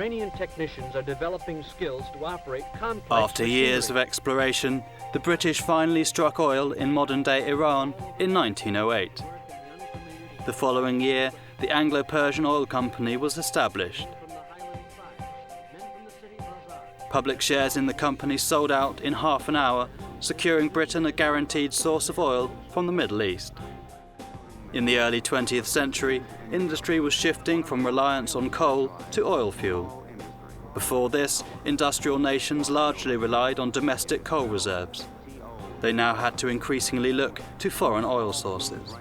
Iranian technicians are developing skills to operate complex After years of machinery. exploration, the British finally struck oil in modern-day Iran in 1908. The following year, the Anglo-Persian Oil Company was established. Public shares in the company sold out in half an hour, securing Britain a guaranteed source of oil from the Middle East. In the early 20th century, industry was shifting from reliance on coal to oil fuel. Before this, industrial nations largely relied on domestic coal reserves. They now had to increasingly look to foreign oil sources.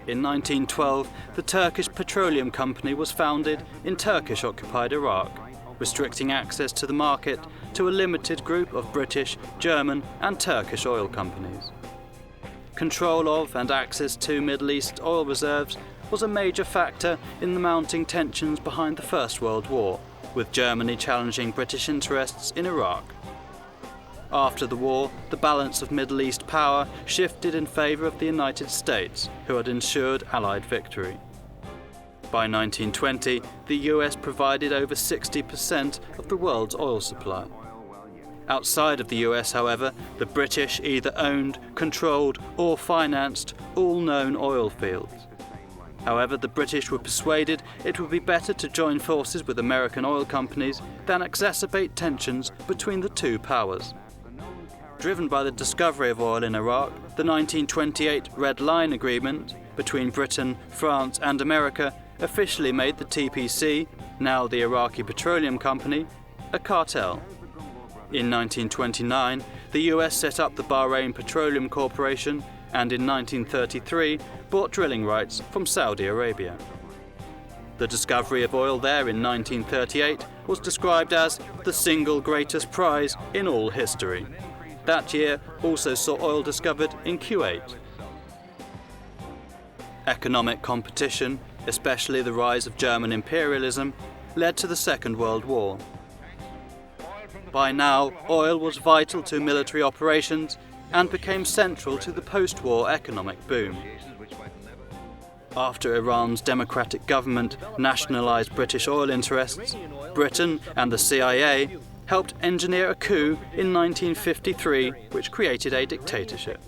In 1912, the Turkish Petroleum Company was founded in Turkish-occupied Iraq, restricting access to the market to a limited group of British, German and Turkish oil companies. Control of and access to Middle East oil reserves was a major factor in the mounting tensions behind the First World War, with Germany challenging British interests in Iraq. After the war, the balance of Middle East power shifted in favour of the United States, who had ensured Allied victory. By 1920, the US provided over 60% of the world's oil supply. Outside of the US, however, the British either owned, controlled or financed all known oil fields. However, the British were persuaded it would be better to join forces with American oil companies than exacerbate tensions between the two powers. Driven by the discovery of oil in Iraq, the 1928 Red Line Agreement between Britain, France and America officially made the TPC, now the Iraqi Petroleum Company, a cartel. In 1929, the US set up the Bahrain Petroleum Corporation and in 1933 bought drilling rights from Saudi Arabia. The discovery of oil there in 1938 was described as the single greatest prize in all history. That year also saw oil discovered in Kuwait. Economic competition, especially the rise of German imperialism, led to the Second World War. By now, oil was vital to military operations and became central to the post-war economic boom. After Iran's democratic government nationalised British oil interests, Britain and the CIA helped engineer a coup in 1953 which created a dictatorship.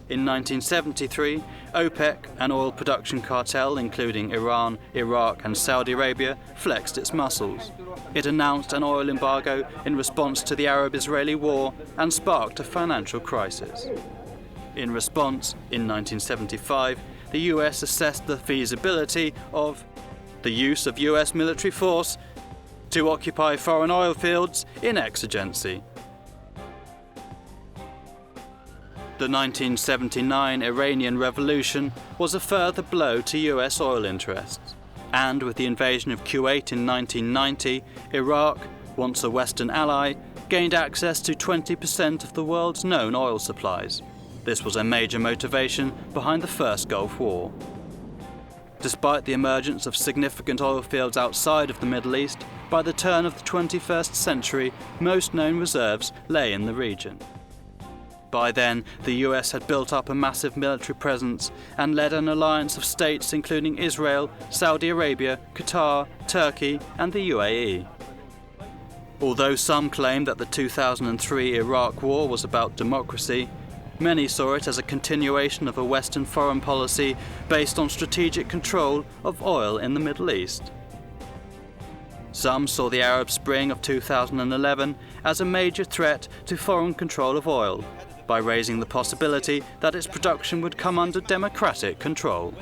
In 1973, OPEC, an oil production cartel including Iran, Iraq and Saudi Arabia, flexed its muscles. It announced an oil embargo in response to the Arab-Israeli war and sparked a financial crisis. In response, in 1975, the US assessed the feasibility of the use of US military force to occupy foreign oil fields in exigency. The 1979 Iranian Revolution was a further blow to US oil interests, and with the invasion of Kuwait in 1990, Iraq, once a Western ally, gained access to 20% of the world's known oil supplies. This was a major motivation behind the First Gulf War. Despite the emergence of significant oil fields outside of the Middle East, by the turn of the 21st century, most known reserves lay in the region. By then, the US had built up a massive military presence and led an alliance of states including Israel, Saudi Arabia, Qatar, Turkey and the UAE. Although some claim that the 2003 Iraq War was about democracy, many saw it as a continuation of a Western foreign policy based on strategic control of oil in the Middle East. Some saw the Arab Spring of 2011 as a major threat to foreign control of oil, by raising the possibility that its production would come under democratic control.